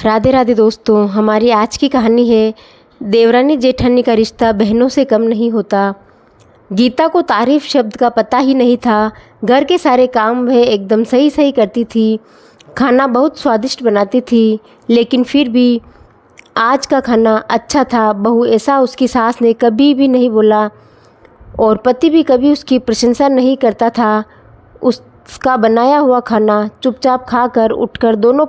राधे राधे दोस्तों, हमारी आज की कहानी है देवरानी जेठानी का रिश्ता बहनों से कम नहीं होता। गीता को तारीफ शब्द का पता ही नहीं था। घर के सारे काम वह एकदम सही सही करती थी। खाना बहुत स्वादिष्ट बनाती थी, लेकिन फिर भी आज का खाना अच्छा था। बहू ऐसा उसकी सास ने कभी भी नहीं बोला और पति भी कभी उसकी प्रशंसा नहीं करता था। उसका बनाया हुआ खाना चुपचाप खाकर उठकर दोनों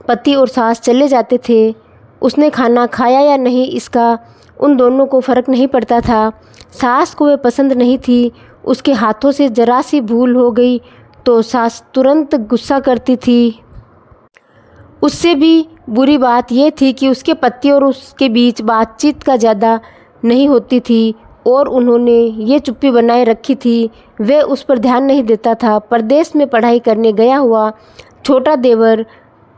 पति और सास चले जाते थे। उसने खाना खाया या नहीं इसका उन दोनों को फ़र्क नहीं पड़ता था। सास को वह पसंद नहीं थी। उसके हाथों से ज़रा सी भूल हो गई तो सास तुरंत गुस्सा करती थी। उससे भी बुरी बात यह थी कि उसके पति और उसके बीच बातचीत का ज़्यादा नहीं होती थी और उन्होंने ये चुप्पी बनाए रखी थी। वह उस पर ध्यान नहीं देता था। परदेश में पढ़ाई करने गया हुआ छोटा देवर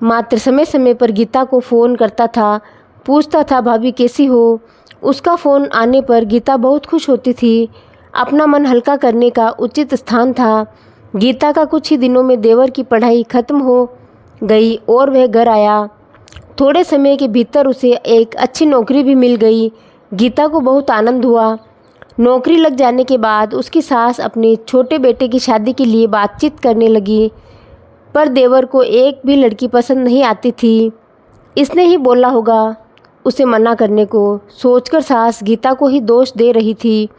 मात्र समय समय पर गीता को फ़ोन करता था, पूछता था भाभी कैसी हो। उसका फ़ोन आने पर गीता बहुत खुश होती थी। अपना मन हल्का करने का उचित स्थान था। गीता का कुछ ही दिनों में देवर की पढ़ाई खत्म हो गई और वह घर आया। थोड़े समय के भीतर उसे एक अच्छी नौकरी भी मिल गई। गीता को बहुत आनंद हुआ। नौकरी लग जाने के बाद उसकी सास अपने छोटे बेटे की शादी के लिए बातचीत करने लगी, पर देवर को एक भी लड़की पसंद नहीं आती थी। इसने ही बोला होगा उसे मना करने को सोचकर सास गीता को ही दोष दे रही थी।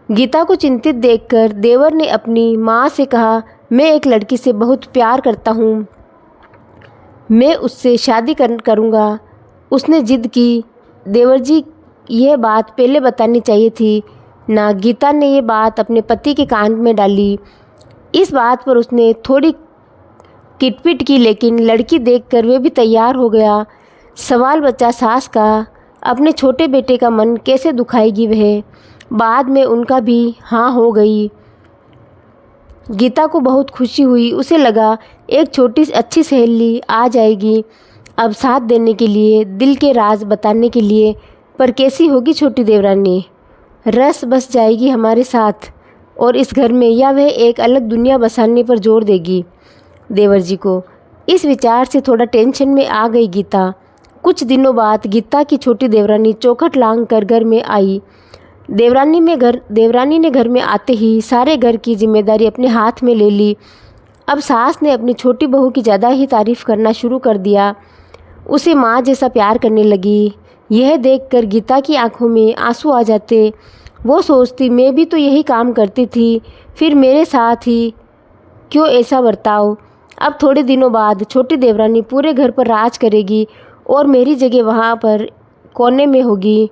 गीता को चिंतित देखकर देवर ने अपनी माँ से कहा, मैं एक लड़की से बहुत प्यार करता हूँ, मैं उससे शादी करूँगा। उसने जिद की। देवर जी, यह बात पहले बतानी चाहिए थी ना। गीता ने यह बात अपने पति के कान में डाली। इस बात पर उसने थोड़ी किटपिट की, लेकिन लड़की देखकर वे भी तैयार हो गया। सवाल बचा सास का, अपने छोटे बेटे का मन कैसे दुखाएगी वह। बाद में उनका भी हाँ हो गई। गीता को बहुत खुशी हुई। उसे लगा एक छोटी अच्छी सहेली आ जाएगी अब साथ देने के लिए, दिल के राज बताने के लिए। पर कैसी होगी छोटी देवरानी, रस बस जाएगी हमारे साथ और इस घर में, या वह एक अलग दुनिया बसाने पर जोर देगी देवर जी को। इस विचार से थोड़ा टेंशन में आ गई गीता। कुछ दिनों बाद गीता की छोटी देवरानी चौखट लांग कर घर में आई। देवरानी ने घर में आते ही सारे घर की जिम्मेदारी अपने हाथ में ले ली। अब सास ने अपनी छोटी बहू की ज़्यादा ही तारीफ़ करना शुरू कर दिया। उसे माँ जैसा प्यार करने लगी। यह देखकर गीता की आंखों में आंसू आ जाते। वो सोचती, मैं भी तो यही काम करती थी, फिर मेरे साथ ही क्यों ऐसा बर्ताव। अब थोड़े दिनों बाद छोटी देवरानी पूरे घर पर राज करेगी और मेरी जगह वहाँ पर कोने में होगी।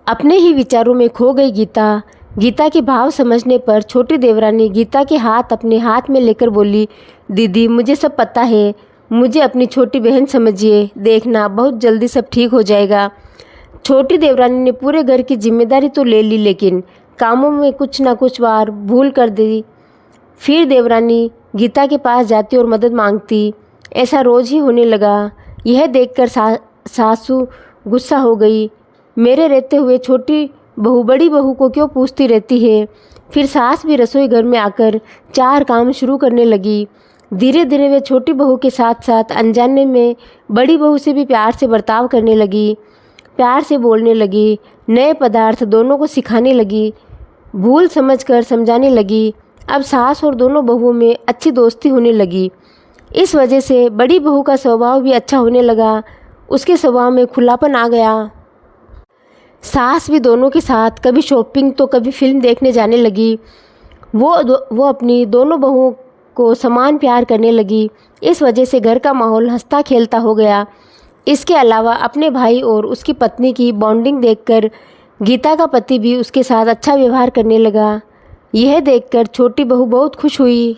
अपने ही विचारों में खो गई गीता। गीता के भाव समझने पर छोटी देवरानी गीता के हाथ अपने हाथ में लेकर बोली, दीदी मुझे सब पता है, मुझे अपनी छोटी बहन समझिए, देखना बहुत जल्दी सब ठीक हो जाएगा। छोटी देवरानी ने पूरे घर की जिम्मेदारी तो ले ली, लेकिन कामों में कुछ ना कुछ बार भूल कर दी। फिर देवरानी गीता के पास जाती और मदद मांगती। ऐसा रोज़ ही होने लगा। यह देखकर सासू गुस्सा हो गई। मेरे रहते हुए छोटी बहू बड़ी बहू को क्यों पूछती रहती है। फिर सास भी रसोई घर में आकर चार काम शुरू करने लगी। धीरे धीरे वे छोटी बहू के साथ साथ अनजाने में बड़ी बहू से भी प्यार से बर्ताव करने लगी, प्यार से बोलने लगी, नए पदार्थ दोनों को सिखाने लगी, भूल समझकर समझाने लगी। अब सास और दोनों बहुओं में अच्छी दोस्ती होने लगी। इस वजह से बड़ी बहू का स्वभाव भी अच्छा होने लगा। उसके स्वभाव में खुलापन आ गया। सास भी दोनों के साथ कभी शॉपिंग तो कभी फिल्म देखने जाने लगी। वो अपनी दोनों बहुओं को समान प्यार करने लगी। इस वजह से घर का माहौल हंसता खेलता हो गया। इसके अलावा अपने भाई और उसकी पत्नी की बॉन्डिंग देखकर गीता का पति भी उसके साथ अच्छा व्यवहार करने लगा। यह देखकर छोटी बहू बहुत खुश हुई।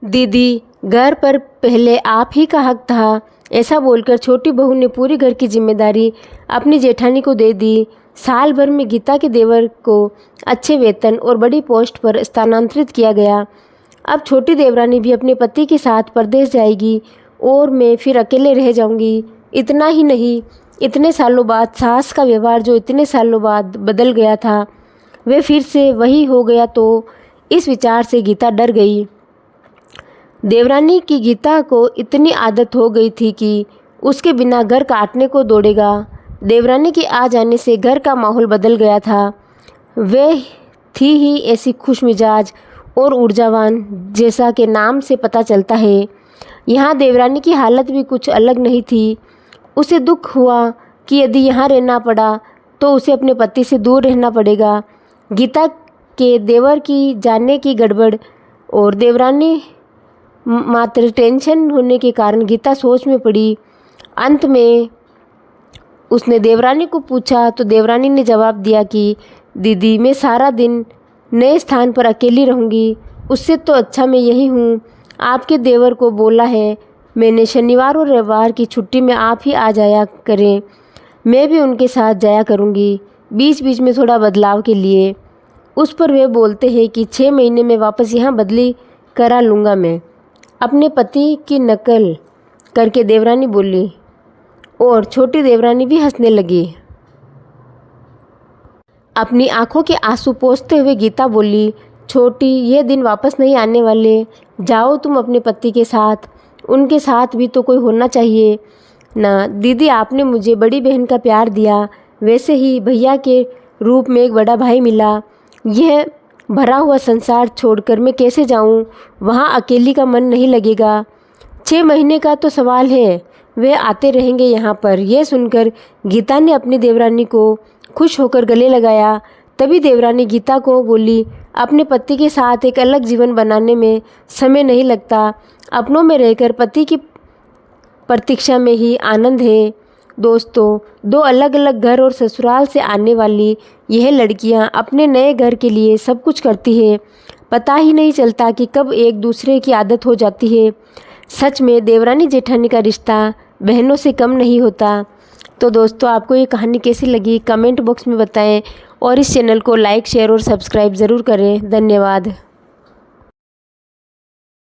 दीदी, घर पर पहले आप ही का हक था। ऐसा बोलकर छोटी बहू ने पूरी घर की जिम्मेदारी अपनी जेठानी को दे दी। साल भर में गीता के देवर को अच्छे वेतन और बड़ी पोस्ट पर स्थानांतरित किया गया। अब छोटी देवरानी भी अपने पति के साथ परदेश जाएगी और मैं फिर अकेले रह जाऊंगी। इतना ही नहीं, इतने सालों बाद सास का व्यवहार जो इतने सालों बाद बदल गया था, वह फिर से वही हो गया। तो इस विचार से गीता डर गई। देवरानी की गीता को इतनी आदत हो गई थी कि उसके बिना घर काटने को दौड़ेगा। देवरानी के आ जाने से घर का माहौल बदल गया था। वह थी ही ऐसी खुशमिजाज और ऊर्जावान, जैसा कि नाम से पता चलता है। यहाँ देवरानी की हालत भी कुछ अलग नहीं थी। उसे दुख हुआ कि यदि यहाँ रहना पड़ा तो उसे अपने पति से दूर रहना पड़ेगा। गीता के देवर की जाने की गड़बड़ और देवरानी मात्र टेंशन होने के कारण गीता सोच में पड़ी। अंत में उसने देवरानी को पूछा तो देवरानी ने जवाब दिया कि दीदी, मैं सारा दिन नए स्थान पर अकेली रहूँगी, उससे तो अच्छा मैं यही हूँ। आपके देवर को बोला है मैंने शनिवार और रविवार की छुट्टी में आप ही आ जाया करें, मैं भी उनके साथ जाया करूँगी, बीच बीच में थोड़ा बदलाव के लिए। उस पर वे बोलते हैं कि 6 महीने में वापस यहाँ बदली करा लूँगा मैं। अपने पति की नकल करके देवरानी बोली और छोटी देवरानी भी हंसने लगी। अपनी आंखों के आंसू पोंछते हुए गीता बोली, छोटी, ये दिन वापस नहीं आने वाले, जाओ तुम अपने पति के साथ, उनके साथ भी तो कोई होना चाहिए ना। दीदी, आपने मुझे बड़ी बहन का प्यार दिया, वैसे ही भैया के रूप में एक बड़ा भाई मिला। यह भरा हुआ संसार छोड़कर मैं कैसे जाऊं? वहाँ अकेली का मन नहीं लगेगा। 6 महीने का तो सवाल है, वे आते रहेंगे यहाँ पर। यह सुनकर गीता ने अपनी देवरानी को खुश होकर गले लगाया। तभी देवरानी गीता को बोली, अपने पति के साथ एक अलग जीवन बनाने में समय नहीं लगता, अपनों में रहकर पति की प्रतीक्षा में ही आनंद है। दोस्तों, 2 अलग अलग घर और ससुराल से आने वाली यह लड़कियां अपने नए घर के लिए सब कुछ करती है, पता ही नहीं चलता कि कब एक दूसरे की आदत हो जाती है। सच में देवरानी जेठानी का रिश्ता बहनों से कम नहीं होता। तो दोस्तों, आपको ये कहानी कैसी लगी कमेंट बॉक्स में बताएं और इस चैनल को लाइक, शेयर और सब्सक्राइब ज़रूर करें। धन्यवाद।